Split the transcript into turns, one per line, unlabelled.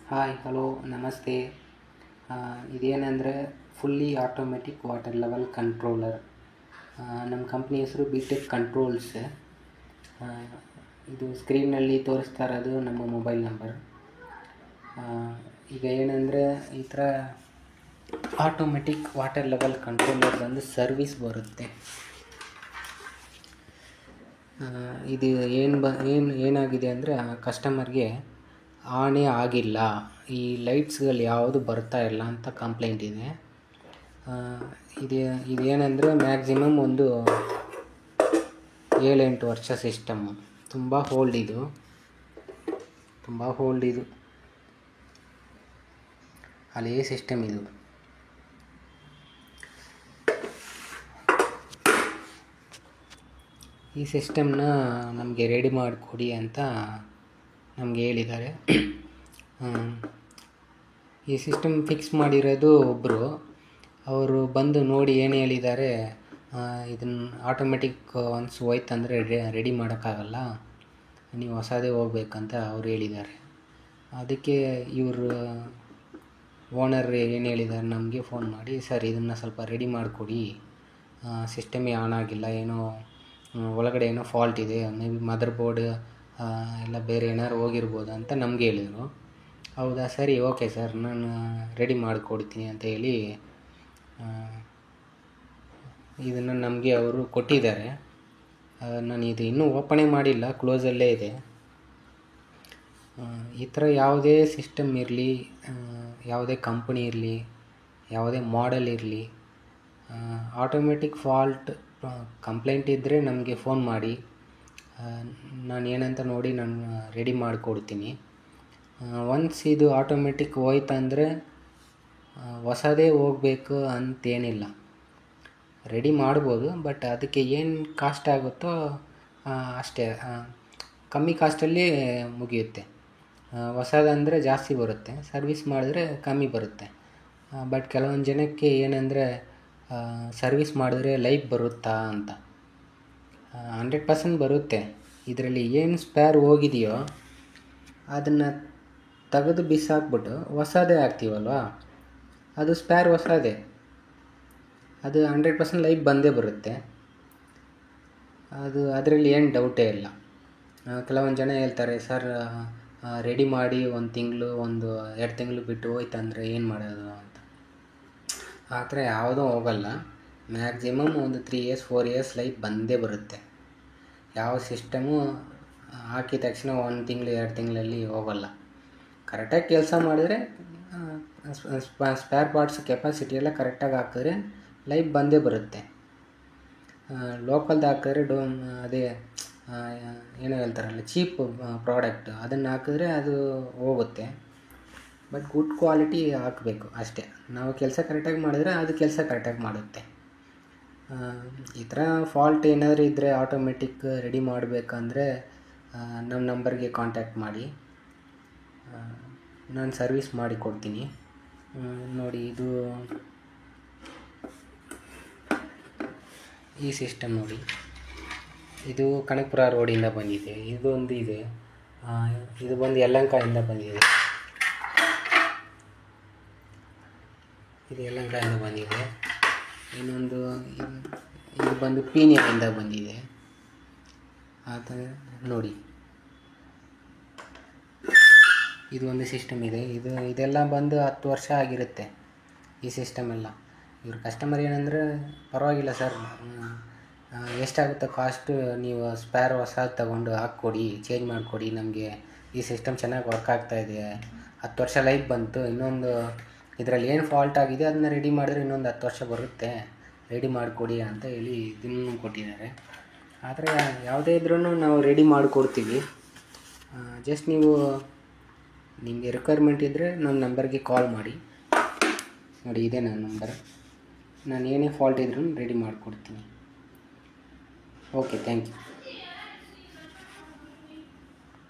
Hi hello ನಮಸ್ತೆ. ಇದೇನೆಂದರೆ fully automatic water level controller. ನಮ್ಮ ಕಂಪ್ನಿ ಹೆಸರು ಬಿ-ಟೆಕ್ ಕಂಟ್ರೋಲ್ಸ್. ಇದು ಸ್ಕ್ರೀನ್ನಲ್ಲಿ ತೋರಿಸ್ತಾ ಇರೋದು ನಮ್ಮ ಮೊಬೈಲ್ ನಂಬರ್. ಈಗ ಏನಂದರೆ ಈ ಥರ ಆಟೋಮೆಟಿಕ್ ವಾಟರ್ ಲೆವೆಲ್ ಕಂಟ್ರೋಲರ್ ಬಂದು ಸರ್ವಿಸ್ ಬರುತ್ತೆ. ಇದು ಏನಾಗಿದೆ ಅಂದರೆ ಕಸ್ಟಮರ್ಗೆ ಆನೇ ಆಗಿಲ್ಲ, ಈ ಲೈಟ್ಸ್ಗಳು ಯಾವುದು ಬರ್ತಾ ಇಲ್ಲ ಅಂತ ಕಂಪ್ಲೇಂಟ್ ಇದೆ. ಇದೇನೆಂದರೆ ಮ್ಯಾಕ್ಸಿಮಮ್ ಒಂದು 7-8 ವರ್ಷ ಸಿಸ್ಟಮ್ಮು. ತುಂಬ ಓಲ್ಡ್ ಇದು ಹಳೇ ಸಿಸ್ಟಮ್ ಇದು. ಈ ಸಿಸ್ಟಮ್ನ ನಮಗೆ ರೆಡಿ ಮಾಡಿಕೊಡಿ ಅಂತ ನಮಗೆ ಹೇಳಿದ್ದಾರೆ. ಈ ಸಿಸ್ಟಮ್ ಫಿಕ್ಸ್ ಮಾಡಿರೋದು ಒಬ್ಬರು. ಅವರು ಬಂದು ನೋಡಿ ಏನು ಹೇಳಿದ್ದಾರೆ, ಇದನ್ನು ಆಟೋಮೆಟಿಕ್ ಒನ್ಸ್ ಹೋಯ್ತಂದರೆ ರೆಡಿ ಮಾಡೋಕ್ಕಾಗಲ್ಲ, ನೀವು ಹೊಸದೇ ಹೋಗ್ಬೇಕಂತ ಅವ್ರು ಹೇಳಿದ್ದಾರೆ. ಅದಕ್ಕೆ ಇವರು ಓನರ್ ಏನು ಹೇಳಿದ್ದಾರೆ, ನಮಗೆ ಫೋನ್ ಮಾಡಿ, ಸರ್ ಇದನ್ನು ಸ್ವಲ್ಪ ರೆಡಿ ಮಾಡಿಕೊಡಿ, ಸಿಸ್ಟಮೇ ಆನ್ ಆಗಿಲ್ಲ, ಏನೋ ಒಳಗಡೆ ಏನೋ ಫಾಲ್ಟ್ ಇದೆ, ಮೇ ಬಿ ಮದರ್ ಬೋರ್ಡ್ ಎಲ್ಲ ಬೇರೆ ಏನಾದ್ರು ಹೋಗಿರ್ಬೋದು ಅಂತ ನಮಗೆ ಹೇಳಿದರು. ಹೌದಾ, ಸರಿ, ಓಕೆ ಸರ್, ನಾನು ರೆಡಿ ಮಾಡಿಕೊಡ್ತೀನಿ ಅಂತ ಹೇಳಿ ಇದನ್ನು ನಮಗೆ ಅವರು ಕೊಟ್ಟಿದ್ದಾರೆ. ನಾನು ಇದು ಇನ್ನೂ ಓಪನೇ ಮಾಡಿಲ್ಲ, ಕ್ಲೋಸಲ್ಲೇ ಇದೆ. ಈ ಥರ ಯಾವುದೇ ಸಿಸ್ಟಮ್ ಇರಲಿ, ಯಾವುದೇ ಕಂಪನಿ ಇರಲಿ, ಯಾವುದೇ ಮಾಡೆಲ್ ಇರಲಿ, ಆಟೋಮೆಟಿಕ್ ಫಾಲ್ಟ್ ಕಂಪ್ಲೇಂಟ್ ಇದ್ದರೆ ನಮಗೆ ಫೋನ್ ಮಾಡಿ, ನಾನು ಏನಂತ ನೋಡಿ ನಾನು ರೆಡಿ ಮಾಡಿಕೊಡ್ತೀನಿ. ಒನ್ಸ್ ಇದು ಆಟೋಮೆಟಿಕ್ ಹೋಯ್ತಂದರೆ ಹೊಸದೇ ಹೋಗಬೇಕು ಅಂತೇನಿಲ್ಲ, ರೆಡಿ ಮಾಡ್ಬೋದು. ಬಟ್ ಅದಕ್ಕೆ ಏನು ಕಾಸ್ಟ್ ಆಗುತ್ತೋ ಅಷ್ಟೇ, ಕಮ್ಮಿ ಕಾಸ್ಟಲ್ಲಿ ಮುಗಿಯುತ್ತೆ. ಹೊಸದಂದರೆ ಜಾಸ್ತಿ ಬರುತ್ತೆ, ಸರ್ವಿಸ್ ಮಾಡಿದ್ರೆ ಕಮ್ಮಿ ಬರುತ್ತೆ. ಬಟ್ ಕೆಲವೊಂದು ಜನಕ್ಕೆ ಏನಂದರೆ ಸರ್ವಿಸ್ ಮಾಡಿದ್ರೆ ಲೈಫ್ ಬರುತ್ತಾ ಅಂತ. 100% ಬರುತ್ತೆ. ಇದರಲ್ಲಿ ಏನು ಸ್ಪೇರ್ ಹೋಗಿದೆಯೋ ಅದನ್ನು ತೆಗೆದು ಬಿಸಾಕ್ಬಿಟ್ಟು ಹೊಸದೇ ಹಾಕ್ತೀವಲ್ವ, ಅದು ಸ್ಪೇರ್ ಹೊಸದೇ, ಅದು 100% ಲೈಫ್ ಬಂದೇ ಬರುತ್ತೆ. ಅದರಲ್ಲಿ ಏನು ಡೌಟೇ ಇಲ್ಲ. ಕೆಲವೊಂದು ಜನ ಹೇಳ್ತಾರೆ, ಸರ್ ರೆಡಿ ಮಾಡಿ 1 ತಿಂಗಳು 1-2 ತಿಂಗಳು ಬಿಟ್ಟು ಹೋಯ್ತಂದರೆ ಏನು ಮಾಡೋದು ಅಂತ. ಆ ಥರ ಯಾವುದೂ ಹೋಗಲ್ಲ. ಮ್ಯಾಕ್ಸಿಮಮ್ ಒಂದು 3 ಇಯರ್ಸ್ 4 ಇಯರ್ಸ್ ಲೈಫ್ ಬಂದೇ ಬರುತ್ತೆ. ಯಾವ ಸಿಸ್ಟಮು ಹಾಕಿದ ತಕ್ಷಣ 1 ತಿಂಗಳು 2 ತಿಂಗಳಲ್ಲಿ ಹೋಗಲ್ಲ. ಕರೆಕ್ಟಾಗಿ ಕೆಲಸ ಮಾಡಿದ್ರೆ, ಸ್ಪೇರ್ ಪಾರ್ಟ್ಸ್ ಕೆಪಾಸಿಟಿ ಎಲ್ಲ ಕರೆಕ್ಟಾಗಿ ಹಾಕಿದ್ರೆ ಲೈಫ್ ಬಂದೇ ಬರುತ್ತೆ. ಲೋಕಲ್ದು ಹಾಕಿದ್ರೆ ಅದೇ ಏನೋ ಹೇಳ್ತಾರಲ್ಲ, ಚೀಪ್ ಪ್ರಾಡಕ್ಟ್, ಅದನ್ನು ಹಾಕಿದ್ರೆ ಅದು ಹೋಗುತ್ತೆ. ಬಟ್ ಗುಡ್ ಕ್ವಾಲಿಟಿ ಹಾಕಬೇಕು ಅಷ್ಟೇ. ನಾವು ಕೆಲಸ ಕರೆಕ್ಟಾಗಿ ಮಾಡಿದ್ರೆ ಅದು ಕೆಲಸ ಕರೆಕ್ಟಾಗಿ ಮಾಡುತ್ತೆ. ಈ ಥರ ಫಾಲ್ಟ್ ಏನಾದರೂ ಇದ್ದರೆ ಆಟೋಮೆಟಿಕ್ ರೆಡಿ ಮಾಡಬೇಕಂದ್ರೆ ನಮ್ಮ ನಂಬರ್ಗೆ ಕಾಂಟ್ಯಾಕ್ಟ್ ಮಾಡಿ, ನಾನು ಸರ್ವಿಸ್ ಮಾಡಿ ಕೊಡ್ತೀನಿ. ನೋಡಿ, ಈ ಸಿಸ್ಟಮ್ ನೋಡಿ, ಇದು ಕನಕಪುರ ರೋಡಿಂದ ಬಂದಿದೆ. ಇದೊಂದು ಇದೆ, ಇದು ಬಂದು ಯಲಹಂಕದಿಂದ ಬಂದಿದೆ. ಇದು ಯಲಹಂಕದಿಂದ ಬಂದಿದೆ. ಇನ್ನೊಂದು ಇದು ಬಂದು ಪೀಣ್ಯದಿಂದ ಬಂದಿದೆ. ಆ ಥರ ನೋಡಿ, ಇದು ಒಂದು ಸಿಸ್ಟಮ್ ಇದೆ. ಇದೆಲ್ಲ ಬಂದು 10 ವರ್ಷ ಆಗಿರುತ್ತೆ ಈ ಸಿಸ್ಟಮ್ ಎಲ್ಲ. ಇವ್ರ ಕಸ್ಟಮರ್ ಏನಂದರೆ, ಪರವಾಗಿಲ್ಲ ಸರ್, ಎಷ್ಟಾಗುತ್ತೋ ಕಾಸ್ಟು, ನೀವು ಸ್ಪೇರ್ ಹೊಸ ತೊಗೊಂಡು ಹಾಕ್ಕೊಡಿ, ಚೇಂಜ್ ಮಾಡಿಕೊಡಿ, ನಮಗೆ ಈ ಸಿಸ್ಟಮ್ ಚೆನ್ನಾಗಿ ವರ್ಕ್ ಆಗ್ತಾಯಿದೆ, 10 ವರ್ಷ ಲೈಫ್ ಬಂತು, ಇನ್ನೊಂದು ಇದರಲ್ಲಿ ಏನು ಫಾಲ್ಟ್ ಆಗಿದೆ ಅದನ್ನ ರೆಡಿ ಮಾಡಿದ್ರೆ ಇನ್ನೊಂದು 10 ವರ್ಷ ಬರುತ್ತೆ, ರೆಡಿ ಮಾಡಿಕೊಡಿ ಅಂತ ಹೇಳಿ ಇದನ್ನು ಕೊಟ್ಟಿದ್ದಾರೆ. ಆದರೆ ಯಾವುದೇ ಇದ್ರೂ ನಾವು ರೆಡಿ ಮಾಡಿಕೊಡ್ತೀವಿ. ಜಸ್ಟ್ ನಿಮಗೆ ರಿಕ್ವೈರ್ಮೆಂಟ್ ಇದ್ದರೆ ನನ್ನ ನಂಬರ್ಗೆ ಕಾಲ್ ಮಾಡಿ. ನೋಡಿ, ಇದೇ ನನ್ನ ನಂಬರ್. ನಾನು ಏನೇ ಫಾಲ್ಟ್ ಇದ್ರೂ ರೆಡಿ ಮಾಡಿಕೊಡ್ತೀನಿ. Okay, thank you.